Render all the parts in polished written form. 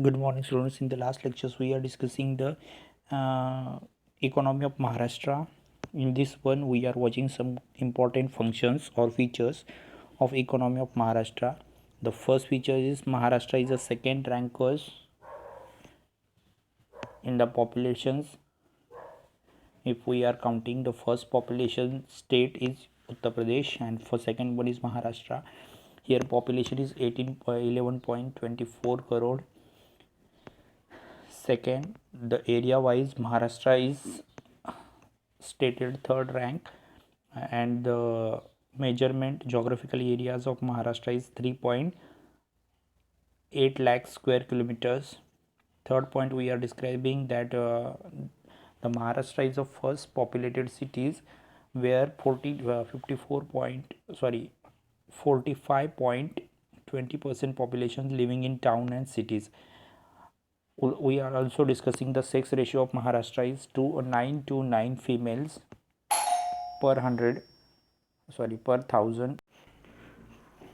Good morning, students. In the last lectures, we are discussing the economy of Maharashtra. In this one, we are watching some important functions or features of economy of Maharashtra. The first feature is Maharashtra is the second rankers in the populations. If we are counting, the first population state is Uttar Pradesh, and for second one is Maharashtra. Here, population is 11.24 crore. Second, the area wise Maharashtra is stated third rank, and the measurement geographical areas of Maharashtra is 3.8 lakh square kilometers. Third point, we are describing that the Maharashtra is the first populated cities where 45.20% population living in town and cities. We are also discussing the sex ratio of Maharashtra is 9 females per 1000.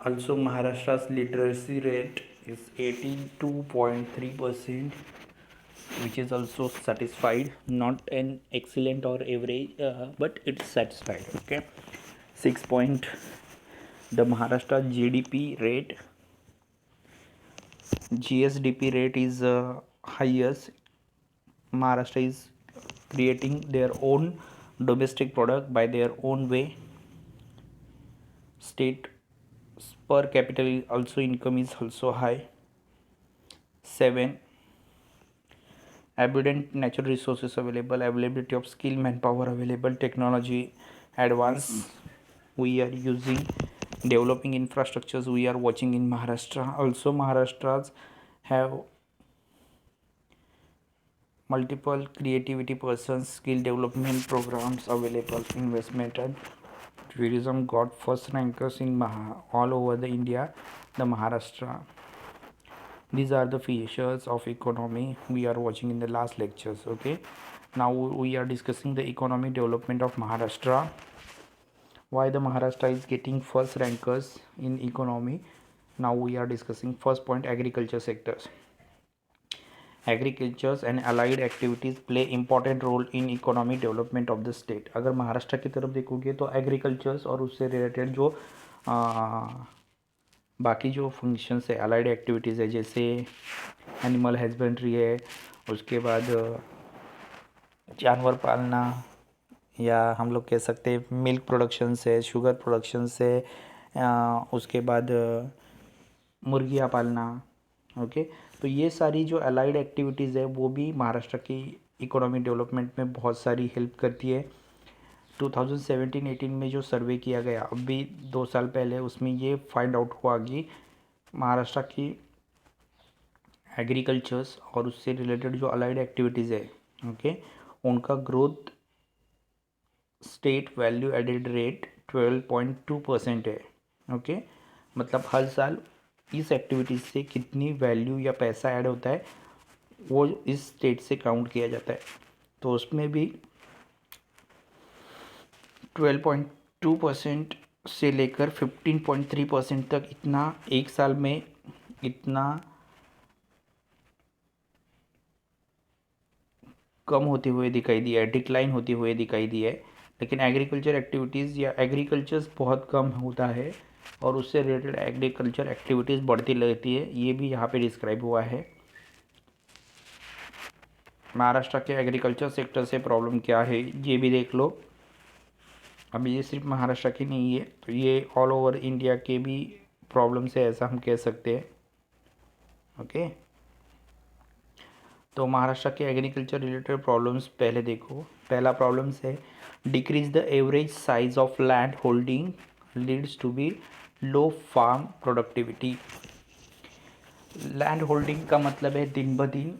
Also, Maharashtra's literacy rate is 82.3%, which is also satisfied, not an excellent or average, but it's satisfied. Okay. 6 point, the Maharashtra GSDP rate is highest. Maharashtra is creating their own domestic product by their own way. State per capita also income is also high. 7, abundant natural resources available, availability of skill manpower available, technology advance. We are using developing infrastructures we are watching in Maharashtra. Also, Maharashtra's have multiple creativity persons, skill development programs available, investment and tourism got first rankers in all over the India, the Maharashtra. These are the features of economy we are watching in the last lectures. Okay, now we are discussing the economic development of Maharashtra. Why the Maharashtra is getting first rankers in economy? Now we are discussing first point, agriculture sectors. Agricultures and allied activities play important role in economic development of the state. अगर महाराष्ट्र की तरफ देखोगे तो agricultures और उससे related जो बाकी जो फंक्शंस है, अलाइड एक्टिविटीज़ है, जैसे एनिमल हस्बेंड्री है, उसके बाद जानवर पालना, या हम लोग कह सकते हैं मिल्क प्रोडक्शन से, शुगर प्रोडक्शन से, उसके बाद मुर्गियाँ पालना. ओके, तो ये सारी जो अलाइड एक्टिविटीज़ है वो भी महाराष्ट्र की इकोनॉमिक डेवलपमेंट में बहुत सारी हेल्प करती है. 2017-18 में जो सर्वे किया गया अभी 2 साल पहले, उसमें ये फाइंड आउट हुआ कि महाराष्ट्र की एग्रीकल्चर्स और उससे रिलेटेड जो अलाइड एक्टिविटीज़ है, ओके, उनका growth state value added rate 12.2% है. ओके, मतलब हर साल इस एक्टिविटीज़ से कितनी वैल्यू या पैसा ऐड होता है वो इस स्टेट से काउंट किया जाता है. तो उसमें भी 12.2% से लेकर 15.3% तक इतना एक साल में इतना कम होते हुए दिखाई दिया है, डिक्लाइन होते हुए दिखाई दिया है. लेकिन एग्रीकल्चर एक्टिविटीज़ या एग्रीकल्चर्स बहुत कम होता है और उससे रिलेटेड एग्रीकल्चर एक्टिविटीज़ बढ़ती रहती है. ये भी यहाँ पे डिस्क्राइब हुआ है. महाराष्ट्र के एग्रीकल्चर सेक्टर से प्रॉब्लम क्या है ये भी देख लो. अभी ये सिर्फ महाराष्ट्र की नहीं है, तो ये ऑल ओवर इंडिया के भी प्रॉब्लम्स है, ऐसा हम कह सकते हैं. ओके, तो महाराष्ट्र के एग्रीकल्चर रिलेटेड प्रॉब्लम्स पहले देखो. पहला प्रॉब्लम्स है decrease the average size of land holding leads to be low farm productivity. Land holding का मतलब है दिन ब दिन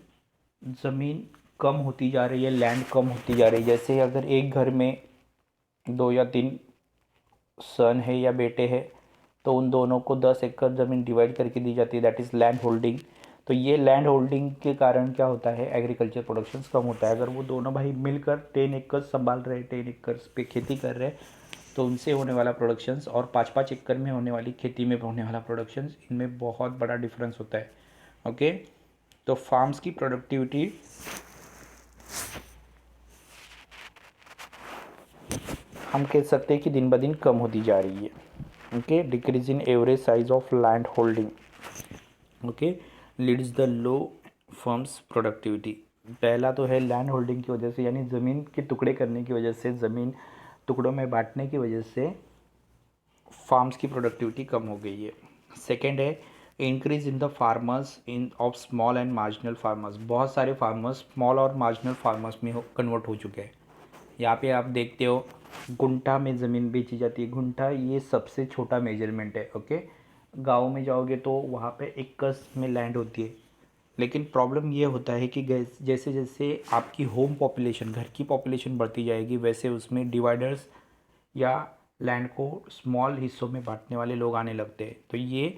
ज़मीन कम होती जा रही है, लैंड कम होती जा रही है. जैसे अगर एक घर में 2 या 3 सन है या बेटे हैं, तो उन दोनों को 10 एकड़ ज़मीन डिवाइड करके दी जाती है, दैट इज़ लैंड होल्डिंग. तो ये लैंड होल्डिंग के कारण क्या होता है, एग्रीकल्चर प्रोडक्शंस कम होता है. अगर वो दोनों भाई मिलकर 10 एकड़ संभाल रहे हैं, 10 एकड़ पे खेती कर रहे हैं, तो उनसे होने वाला प्रोडक्शंस और 5-5 एकड़ में होने वाली खेती में होने वाला प्रोडक्शंस, इनमें बहुत बड़ा डिफरेंस होता है. ओके, तो फार्म्स की प्रोडक्टिविटी हम कह सकते हैं कि दिन ब दिन कम होती जा रही है. Okay, decrease in average size of land holding. Okay, leads the low firms productivity. पहला तो है लैंड होल्डिंग की वजह से, यानी ज़मीन के टुकड़े करने की वजह से, ज़मीन टुकड़ों में बांटने की वजह से फार्म्स की प्रोडक्टिविटी कम हो गई है. सेकेंड है increase in the farmers in of small and marginal farmers. बहुत सारे फार्मर्स स्मॉल और मार्जिनल फार्मर्स में कन्वर्ट हो चुके हैं. यहाँ पे आप देखते हो गुंठा में ज़मीन बेची जाती है. गुंठा ये सबसे छोटा मेजरमेंट है. ओके, गाँव में जाओगे तो वहाँ पे एकड़ में लैंड होती है. लेकिन प्रॉब्लम ये होता है कि जैसे जैसे आपकी होम पॉपुलेशन, घर की पॉपुलेशन बढ़ती जाएगी, वैसे उसमें डिवाइडर्स या लैंड को स्मॉल हिस्सों में बांटने वाले लोग आने लगते हैं. तो ये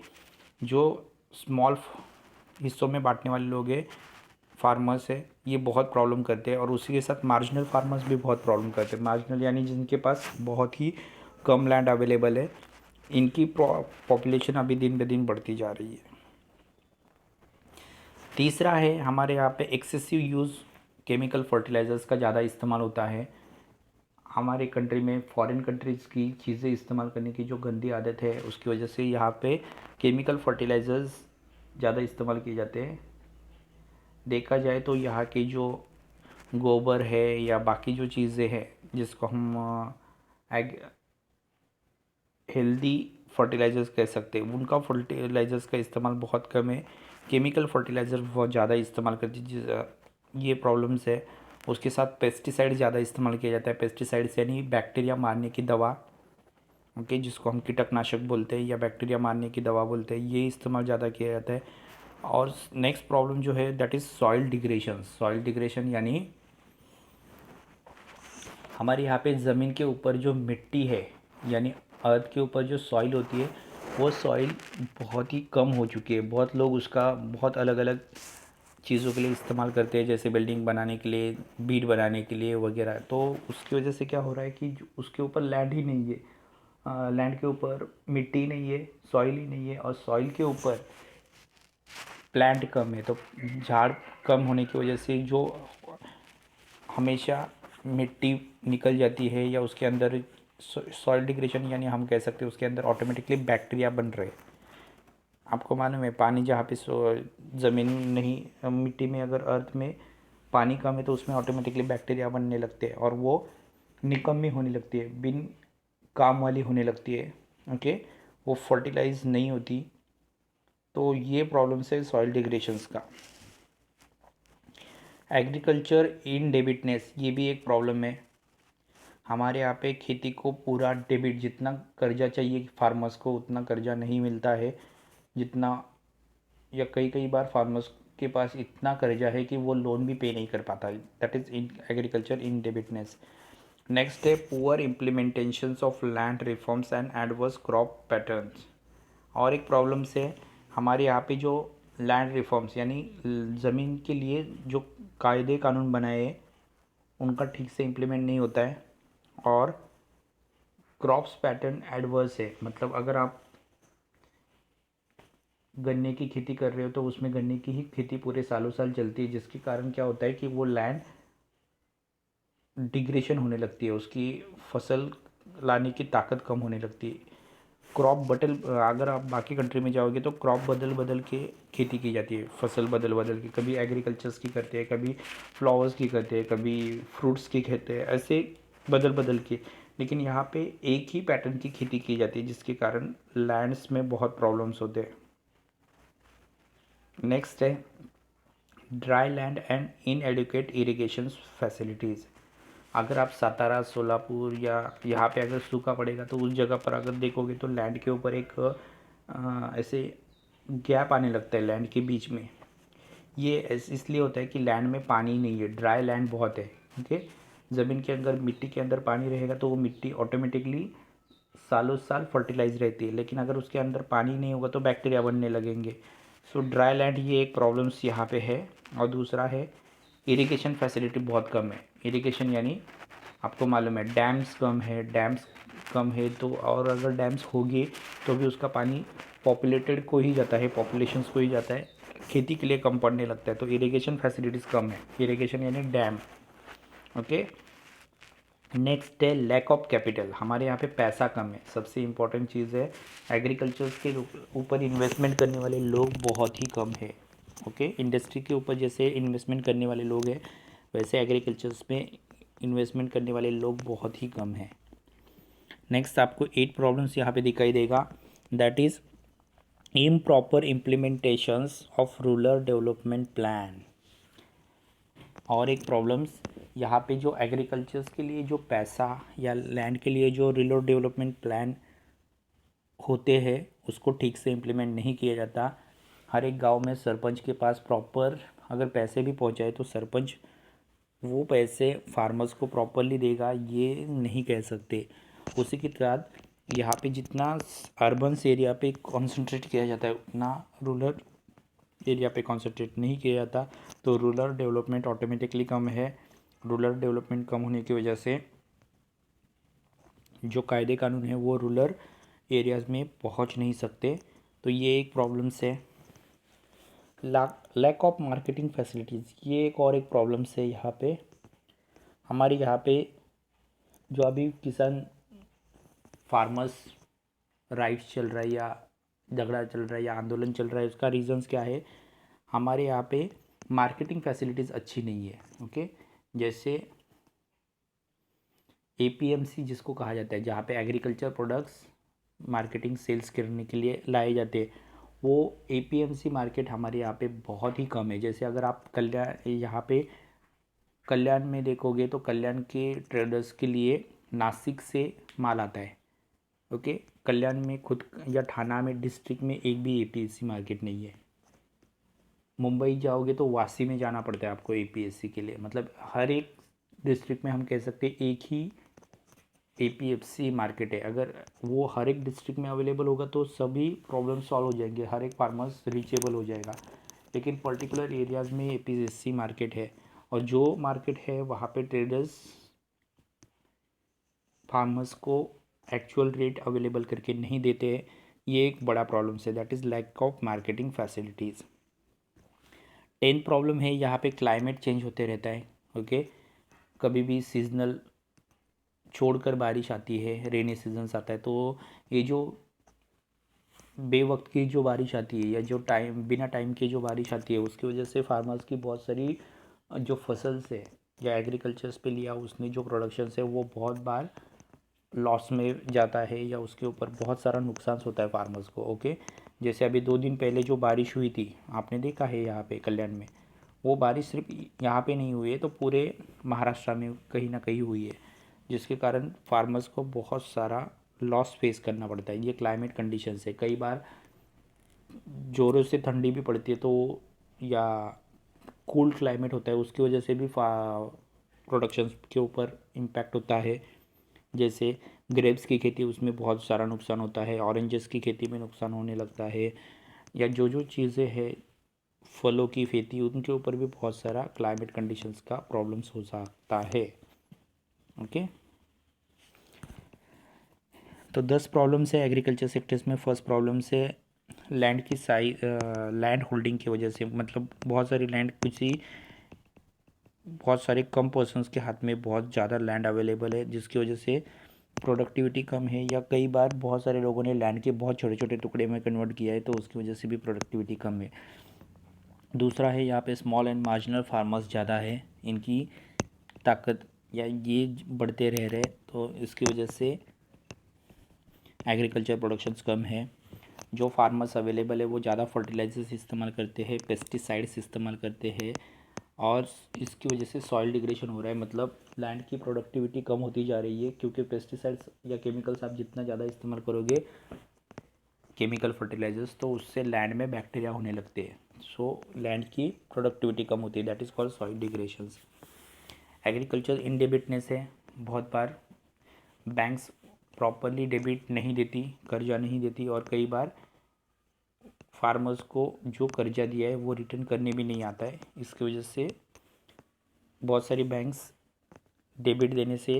जो स्मॉल हिस्सों में बांटने वाले लोग हैं, फार्मर्स है, ये बहुत प्रॉब्लम करते हैं. और उसी के साथ मार्जिनल फार्मर्स भी बहुत प्रॉब्लम करते हैं. मार्जिनल यानी जिनके पास बहुत ही कम लैंड अवेलेबल है, इनकी पॉपुलेशन अभी दिन ब दिन बढ़ती जा रही है. तीसरा है हमारे यहाँ पे एक्सेसिव यूज़ केमिकल फर्टिलाइज़र्स का ज़्यादा इस्तेमाल होता है. हमारे कंट्री में फॉरेन कंट्रीज़ की चीज़ें इस्तेमाल करने की जो गंदी आदत है, उसकी वजह से यहाँ पे केमिकल फर्टिलाइज़र्स ज़्यादा इस्तेमाल किए जाते हैं. देखा जाए तो यहाँ के जो गोबर है या बाकी जो चीज़ें हैं जिसको हम हेल्दी फर्टिलाइज़र्स कह सकते हैं, उनका फर्टिलाइज़र्स का इस्तेमाल बहुत कम है. केमिकल फर्टिलाइज़र बहुत ज़्यादा इस्तेमाल करती, ये प्रॉब्लम्स है. उसके साथ पेस्टिसाइड ज़्यादा इस्तेमाल किया जाता है. पेस्टिसाइड्स यानी बैक्टीरिया मारने की दवा, ओके, जिसको हम कीटकनाशक बोलते हैं या बैक्टीरिया मारने की दवा बोलते हैं, ये इस्तेमाल ज़्यादा किया जाता है. और नेक्स्ट प्रॉब्लम जो है that is soil digression. Soil digression यानी हमारे यहाँ पे ज़मीन के ऊपर जो मिट्टी है, यानी अर्थ के ऊपर जो सॉइल होती है, वो सॉइल बहुत ही कम हो चुकी है. बहुत लोग उसका बहुत अलग अलग चीज़ों के लिए इस्तेमाल करते हैं, जैसे बिल्डिंग बनाने के लिए, बीट बनाने के लिए वगैरह. तो उसकी वजह से क्या हो रहा है कि उसके ऊपर लैंड ही नहीं है. लैंड के ऊपर मिट्टी नहीं है, सॉइल ही नहीं है, और सॉइल के ऊपर प्लांट कम है. तो झाड़ कम होने की वजह से जो हमेशा मिट्टी निकल जाती है या उसके अंदर सॉइल डिग्रेशन, यानी हम कह सकते हैं उसके अंदर ऑटोमेटिकली बैक्टीरिया बन रहे हैं. आपको मालूम है पानी जहाँ पे ज़मीन नहीं, मिट्टी में अगर अर्थ में पानी कम है तो उसमें ऑटोमेटिकली बैक्टीरिया बनने लगते हैं और वो निकम्मी होने लगती है, बिन काम वाली होने लगती है. ओके, वो फर्टिलाइज नहीं होती. तो ये प्रॉब्लम्स है सॉइल डिग्रेशंस का. एग्रीकल्चर इन डेबिटनेस, ये भी एक प्रॉब्लम है. हमारे यहाँ पे खेती को पूरा डेबिट, जितना कर्जा चाहिए फार्मर्स को उतना कर्जा नहीं मिलता है जितना, या कई कई बार फार्मर्स के पास इतना कर्जा है कि वो लोन भी पे नहीं कर पाता. That is in agriculture indebtedness. Next है poor implementations of land reforms and adverse crop patterns. और एक प्रॉब्लम से हमारे यहाँ पे जो लैंड रिफॉर्म्स यानी ज़मीन के लिए जो कायदे कानून बनाए हैं, उनका ठीक से इम्प्लीमेंट नहीं होता है. और क्रॉप्स पैटर्न एडवर्स है, मतलब अगर आप गन्ने की खेती कर रहे हो तो उसमें गन्ने की ही खेती पूरे सालों साल चलती है, जिसके कारण क्या होता है कि वो लैंड डिग्रेशन होने लगती है, उसकी फसल लाने की ताकत कम होने लगती है. क्रॉप बदल, अगर आप बाकी कंट्री में जाओगे तो क्रॉप बदल बदल के खेती की जाती है, फसल बदल बदल के. कभी एग्रीकल्चर्स की करते हैं, कभी फ्लावर्स की करते हैं, कभी फ्रूट्स की करते हैं, ऐसे बदल बदल के. लेकिन यहाँ पे एक ही पैटर्न की खेती की जाती है, जिसके कारण लैंड्स में बहुत प्रॉब्लम्स होते हैं. नेक्स्ट है dry land and inadequate irrigation facilities. अगर आप सातारा, सोलापुर या यहाँ पे अगर सूखा पड़ेगा तो उस जगह पर अगर देखोगे तो लैंड के ऊपर एक ऐसे गैप आने लगता है लैंड के बीच में. ये इसलिए होता है कि लैंड में पानी नहीं है, ड्राई लैंड बहुत है. ओके, ज़मीन के अंदर मिट्टी के अंदर पानी रहेगा तो वो मिट्टी ऑटोमेटिकली सालों साल फर्टिलाइज रहती है, लेकिन अगर उसके अंदर पानी नहीं होगा तो बैक्टीरिया बनने लगेंगे. सो ड्राई लैंड ये एक प्रॉब्लम्स यहाँ पे है. और दूसरा है इरिगेशन फैसिलिटी बहुत कम है. इरिगेशन यानी आपको मालूम है डैम्स कम है. डैम्स कम है तो, और अगर डैम्स होगी तो भी उसका पानी पॉपुलेटेड को ही जाता है, पॉपुलेशंस को ही जाता है. खेती के लिए कम पड़ने लगता है, तो इरिगेशन फैसिलिटीज़ कम है, इरिगेशन यानी डैम। ओके, नेक्स्ट है लैक ऑफ कैपिटल, हमारे यहाँ पे पैसा कम है, सबसे इम्पोर्टेंट चीज़ है। एग्रीकल्चर के ऊपर इन्वेस्टमेंट करने वाले लोग बहुत ही कम है। ओके, इंडस्ट्री के ऊपर जैसे इन्वेस्टमेंट करने वाले लोग हैं, वैसे एग्रीकल्चर्स में इन्वेस्टमेंट करने वाले लोग बहुत ही कम हैं। नेक्स्ट आपको 8 प्रॉब्लम्स यहाँ पे दिखाई देगा, that is improper implementations of rural development plan. और एक प्रॉब्लम्स यहाँ पे जो एग्रीकल्चर्स के लिए जो पैसा या लैंड के लिए जो रूरल डेवलपमेंट प्लान होते हैं उसको ठीक से इम्प्लीमेंट नहीं किया जाता। हर एक गांव में सरपंच के पास प्रॉपर अगर पैसे भी पहुँचाए तो सरपंच वो पैसे फार्मर्स को प्रॉपरली देगा ये नहीं कह सकते। उसी के साथ यहाँ पे जितना अर्बन एरिया पे कॉन्सेंट्रेट किया जाता है उतना रूरल एरिया पे कॉन्सेंट्रेट नहीं किया जाता, तो रूरल डेवलपमेंट ऑटोमेटिकली कम है। रूरल डेवलपमेंट कम होने की वजह से जो कायदे कानून है वो रूरल एरियाज़ में पहुंच नहीं सकते, तो ये एक प्रॉब्लम्स है। लैक ऑफ मार्केटिंग फैसिलिटीज़, ये एक और एक प्रॉब्लम्स है यहाँ पे। हमारे यहाँ पे जो अभी किसान फार्मर्स राइट्स चल रहा है या झगड़ा चल रहा है या आंदोलन चल रहा है, उसका रीज़न्स क्या है, हमारे यहाँ पे मार्केटिंग फैसिलिटीज़ अच्छी नहीं है। ओके, जैसे एपीएमसी जिसको कहा जाता है, जहाँ पे एग्रीकल्चर प्रोडक्ट्स मार्केटिंग सेल्स करने के लिए लाए जाते हैं, वो एपीएमसी मार्केट हमारे यहाँ पे बहुत ही कम है। जैसे अगर आप कल्याण यहाँ पे कल्याण में देखोगे तो कल्याण के ट्रेडर्स के लिए नासिक से माल आता है। ओके, कल्याण में खुद या ठाणा में डिस्ट्रिक्ट में एक भी एपीएमसी मार्केट नहीं है। मुंबई जाओगे तो वासी में जाना पड़ता है आपको एपीएमसी के लिए, मतलब हर एक डिस्ट्रिक्ट में हम कह सकते हैं एक ही एपीएमसी मार्केट है। अगर वो हर एक डिस्ट्रिक्ट में अवेलेबल होगा तो सभी प्रॉब्लम सॉल्व हो जाएंगे, हर एक फार्मर्स रीचेबल हो जाएगा। लेकिन पर्टिकुलर एरियाज़ में एपीएमसी मार्केट है, और जो मार्केट है वहाँ पे ट्रेडर्स फार्मर्स को एक्चुअल रेट अवेलेबल करके नहीं देते हैं। ये एक बड़ा प्रॉब्लम है, that is lack of marketing facilities. 10 problem है यहाँ पे क्लाइमेट चेंज होते रहता है। ओके, कभी भी सीजनल छोड़कर बारिश आती है, रेनी सीजन्स आता है, तो ये जो बेवक्त की जो बारिश आती है या जो टाइम बिना टाइम की जो बारिश आती है उसकी वजह से फार्मर्स की बहुत सारी जो फसल है या एग्रीकल्चर्स पे लिया उसने जो प्रोडक्शन है वो बहुत बार लॉस में जाता है या उसके ऊपर बहुत सारा नुकसान होता है फार्मर्स को। ओके, जैसे अभी 2 दिन पहले जो बारिश हुई थी आपने देखा है यहाँ पे कल्याण में, वो बारिश सिर्फ यहाँ पे नहीं हुई है तो पूरे महाराष्ट्र में कहीं ना कहीं हुई है, जिसके कारण फार्मर्स को बहुत सारा लॉस फेस करना पड़ता है। ये क्लाइमेट कंडीशन से कई बार ज़ोरों से ठंडी भी पड़ती है, तो या कूल क्लाइमेट होता है उसकी वजह से भी प्रोडक्शन के ऊपर इम्पैक्ट होता है। जैसे ग्रेप्स की खेती उसमें बहुत सारा नुकसान होता है, ऑरेंजेस की खेती में नुकसान होने लगता है, या जो जो चीज़ें हैं फलों की खेती उनके ऊपर भी बहुत सारा क्लाइमेट कंडीशंस का प्रॉब्लम्स हो सकता है। ओके, तो 10 प्रॉब्लम्स है एग्रीकल्चर सेक्टर्स में। फर्स्ट प्रॉब्लम से लैंड की साइज लैंड होल्डिंग की वजह से, मतलब बहुत सारी लैंड बहुत सारे कम पर्सन्स के हाथ में बहुत ज़्यादा लैंड अवेलेबल है, जिसकी वजह से प्रोडक्टिविटी कम है, या कई बार बहुत सारे लोगों ने लैंड के बहुत छोटे छोटे टुकड़े में कन्वर्ट किया है तो उसकी वजह से भी प्रोडक्टिविटी कम है। दूसरा है यहाँ पे स्मॉल एंड मार्जिनल फार्मर्स ज़्यादा है, इनकी ताकत या ये बढ़ते रह रहे, तो इसकी वजह से एग्रीकल्चर प्रोडक्शंस कम है। जो फार्मर्स अवेलेबल है वो ज़्यादा फर्टिलाइजर्स इस्तेमाल करते हैं, पेस्टिसाइड्स इस्तेमाल करते हैं, और इसकी वजह से सॉइल डिग्रेडेशन हो रहा है, मतलब लैंड की प्रोडक्टिविटी कम होती जा रही है, क्योंकि पेस्टिसाइड्स या केमिकल्स आप जितना ज़्यादा इस्तेमाल करोगे केमिकल फर्टिलाइजर्स तो उससे लैंड में बैक्टीरिया होने लगते हैं, सो लैंड की प्रोडक्टिविटी कम होती है, that is called soil degradations. Agriculture indebtedness है, बहुत बार बैंक्स प्रॉपरली डेबिट नहीं देती, कर्जा नहीं देती, और कई बार फार्मर्स को जो कर्जा दिया है वो रिटर्न करने भी नहीं आता है। इसकी वजह से बहुत सारी बैंक्स डेबिट देने से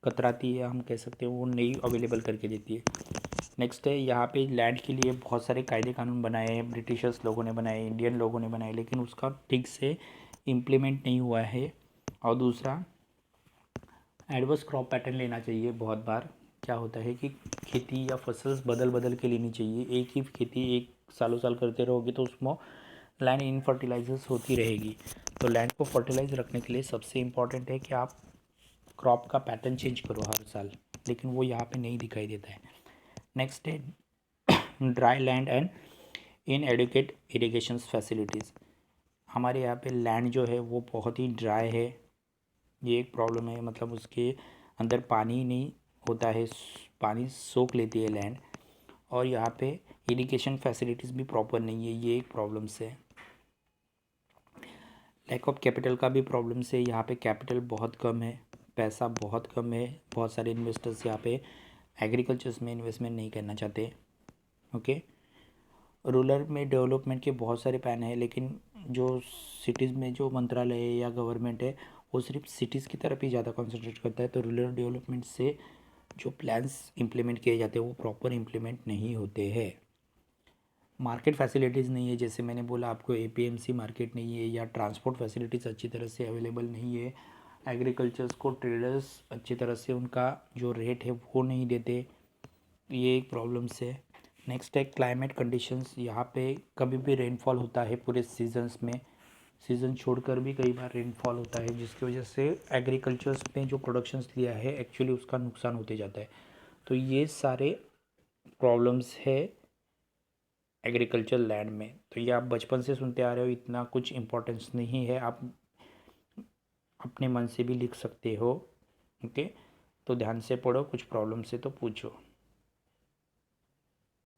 कतराती है, हम कह सकते हैं वो नहीं अवेलेबल करके देती है। नेक्स्ट है यहाँ पे लैंड के लिए बहुत सारे कायदे कानून बनाए हैं, ब्रिटिशर्स लोगों ने बनाए, इंडियन लोगों ने बनाए, लेकिन उसका ठीक से इम्प्लीमेंट नहीं हुआ है। और दूसरा, एडवर्स क्रॉप पैटर्न लेना चाहिए। बहुत बार क्या होता है कि खेती या फसल बदल बदल के लेनी चाहिए। एक ही खेती एक सालों साल करते रहोगे तो उसमें लैंड इनफर्टिलाइजर्स होती रहेगी। तो लैंड को फर्टिलाइज रखने के लिए सबसे इम्पॉर्टेंट है कि आप क्रॉप का पैटर्न चेंज करो हर साल, लेकिन वो यहाँ पे नहीं दिखाई देता है। नेक्स्ट है dry land and inadequate irrigation facilities. हमारे यहाँ पे लैंड जो है वो बहुत ही ड्राई है, ये एक प्रॉब्लम है। मतलब उसके अंदर पानी नहीं होता है, पानी सोख लेती है लैंड। और यहाँ पे इरिगेशन फैसिलिटीज़ भी प्रॉपर नहीं है, ये एक प्रॉब्लम है। लैक ऑफ कैपिटल का भी प्रॉब्लम है, यहाँ पे कैपिटल बहुत कम है, पैसा बहुत कम है। बहुत सारे इन्वेस्टर्स यहाँ पे एग्रीकल्चर्स में इन्वेस्टमेंट नहीं करना चाहते। ओके, रूरल में डेवलपमेंट के बहुत सारे प्लान हैं, लेकिन जो सिटीज़ में जो मंत्रालय है या गवर्नमेंट है वो सिर्फ सिटीज़ की तरफ ही ज़्यादा कंसंट्रेट करता है। तो रूरल डेवलपमेंट से जो प्लान्स इम्प्लीमेंट किए जाते हैं वो प्रॉपर इम्प्लीमेंट नहीं होते हैं। मार्केट फैसिलिटीज़ नहीं है, जैसे मैंने बोला आपको एपीएमसी मार्केट नहीं है, या ट्रांसपोर्ट फैसिलिटीज़ अच्छी तरह से अवेलेबल नहीं है। एग्रीकल्चर्स को ट्रेडर्स अच्छी तरह से उनका जो रेट है वो नहीं देते, ये एक प्रॉब्लम्स है। नेक्स्ट है क्लाइमेट कंडीशंस। यहाँ पे कभी भी रेनफॉल होता है पूरे सीजन्स में, सीज़न छोड़कर भी कई बार रेनफॉल होता है, जिसकी वजह से एग्रीकल्चर्स में जो प्रोडक्शंस लिया है एक्चुअली उसका नुकसान होते जाता है। तो ये सारे प्रॉब्लम्स है एग्रीकल्चर लैंड में। तो ये आप बचपन से सुनते आ रहे हो, इतना कुछ इम्पोर्टेंस नहीं है, आप अपने मन से भी लिख सकते हो। ओके, तो ध्यान से पढ़ो, कुछ प्रॉब्लम से तो पूछो।